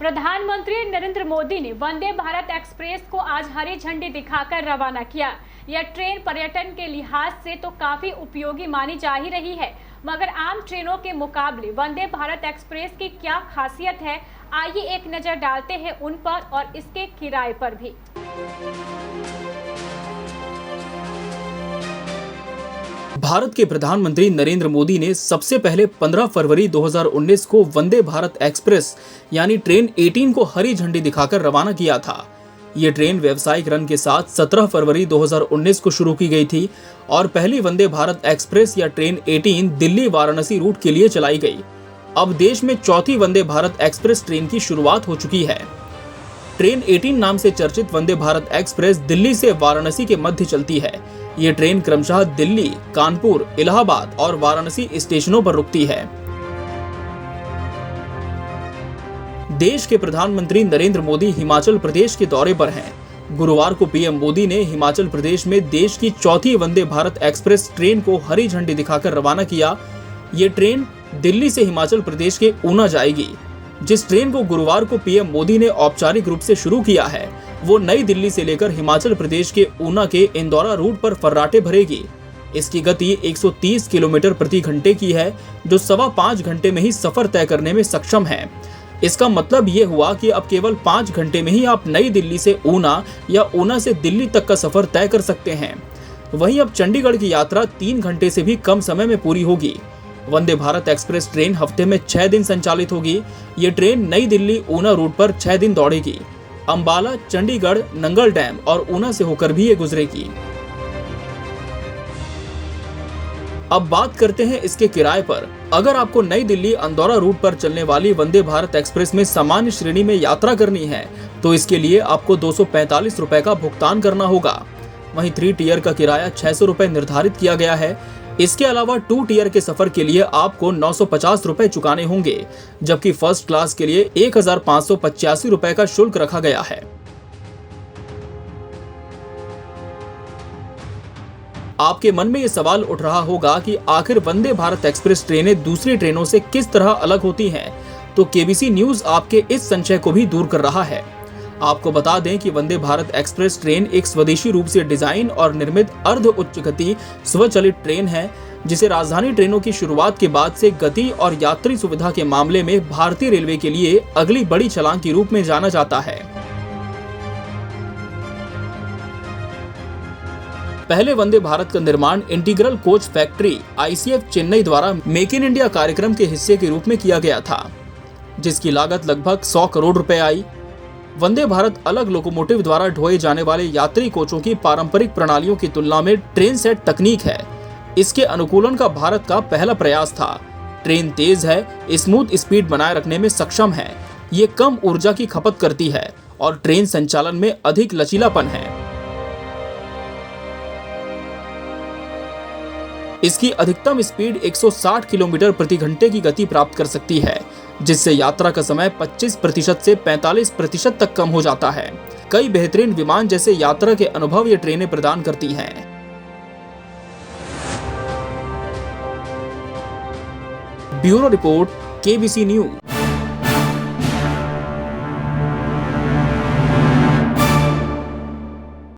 प्रधानमंत्री नरेंद्र मोदी ने वंदे भारत एक्सप्रेस को आज हरी झंडी दिखाकर रवाना किया। यह ट्रेन पर्यटन के लिहाज से तो काफी उपयोगी मानी जा ही रही है, मगर आम ट्रेनों के मुकाबले वंदे भारत एक्सप्रेस की क्या खासियत है, आइए एक नजर डालते हैं उन पर और इसके किराए पर भी। भारत के प्रधानमंत्री नरेंद्र मोदी ने सबसे पहले 15 फरवरी 2019 को वंदे भारत एक्सप्रेस यानी ट्रेन 18 को हरी झंडी दिखाकर रवाना किया था। ये ट्रेन व्यावसायिक रन के साथ 17 फरवरी 2019 को शुरू की गई थी और पहली वंदे भारत एक्सप्रेस या ट्रेन 18 दिल्ली वाराणसी रूट के लिए चलाई गई। अब देश में चौथी वंदे भारत एक्सप्रेस ट्रेन की शुरुआत हो चुकी है। ट्रेन 18 नाम से चर्चित वंदे भारत एक्सप्रेस दिल्ली से वाराणसी के मध्य चलती है। ये ट्रेन क्रमशः दिल्ली, कानपुर, इलाहाबाद और वाराणसी स्टेशनों पर रुकती है। देश के प्रधानमंत्री नरेंद्र मोदी हिमाचल प्रदेश के दौरे पर हैं। गुरुवार को पीएम मोदी ने हिमाचल प्रदेश में देश की चौथी वंदे भारत एक्सप्रेस ट्रेन को हरी झंडी दिखाकर रवाना किया। ये ट्रेन दिल्ली से हिमाचल प्रदेश के ऊना जाएगी। जिस ट्रेन को गुरुवार को पीएम मोदी ने औपचारिक रूप से शुरू किया है, वो नई दिल्ली से लेकर हिमाचल प्रदेश के ऊना के इंदौरा रूट पर फर्राटे भरेगी। इसकी गति 130 किलोमीटर प्रति घंटे की है, जो 5.25 घंटे में ही सफर तय करने में सक्षम है। इसका मतलब ये हुआ कि अब केवल 5 घंटे में ही आप नई दिल्ली से ऊना या ऊना से दिल्ली तक का सफर तय कर सकते हैं। वहीं अब चंडीगढ़ की यात्रा 3 घंटे से भी कम समय में पूरी होगी। वंदे भारत एक्सप्रेस ट्रेन हफ्ते में 6 दिन संचालित होगी। ये ट्रेन नई दिल्ली ऊना रूट पर 6 दिन दौड़ेगी। अंबाला, चंडीगढ़, नंगल डैम और ऊना से होकर भी ये गुजरेगी। अब बात करते हैं इसके किराए पर। अगर आपको नई दिल्ली अंदौरा रूट पर चलने वाली वंदे भारत एक्सप्रेस में सामान्य श्रेणी में यात्रा करनी है, तो इसके लिए आपको 245 रुपए का भुगतान करना होगा। वहीं 3 टियर का किराया 600 रुपए निर्धारित किया गया है। इसके अलावा 2 टियर के सफर के लिए आपको 950 रुपए चुकाने होंगे, जबकि फर्स्ट क्लास के लिए 1585 रुपए का शुल्क रखा गया है। आपके मन में ये सवाल उठ रहा होगा कि आखिर वंदे भारत एक्सप्रेस ट्रेनें दूसरी ट्रेनों से किस तरह अलग होती हैं, तो केबीसी न्यूज आपके इस संशय को भी दूर कर रहा है। आपको बता दें कि वंदे भारत एक्सप्रेस ट्रेन एक स्वदेशी रूप से डिजाइन और निर्मित अर्ध उच्च गति स्वचालित ट्रेन है, जिसे राजधानी ट्रेनों की शुरुआत के बाद से गति और यात्री सुविधा के मामले में भारतीय रेलवे के लिए अगली बड़ी छलांग के रूप में जाना जाता है। पहले वंदे भारत का निर्माण integral coach factory ICF Chennai द्वारा मेक इन इंडिया कार्यक्रम के हिस्से के रूप में किया गया था, जिसकी लागत लगभग 100 करोड़ रुपए आई। वंदे भारत अलग लोकोमोटिव द्वारा ढोए जाने वाले यात्री कोचों की पारंपरिक प्रणालियों की तुलना में ट्रेन सेट तकनीक है। इसके अनुकूलन का भारत का पहला प्रयास था। ट्रेन तेज है, स्मूथ स्पीड बनाए रखने में सक्षम है, ये कम ऊर्जा की खपत करती है और ट्रेन संचालन में अधिक लचीलापन है। इसकी अधिकतम स्पीड 160 किलोमीटर प्रति घंटे की गति प्राप्त कर सकती है, जिससे यात्रा का समय 25% से 45% तक कम हो जाता है। कई बेहतरीन विमान जैसे यात्रा के अनुभव ये ट्रेनें प्रदान करती हैं। Bureau report, KBC news.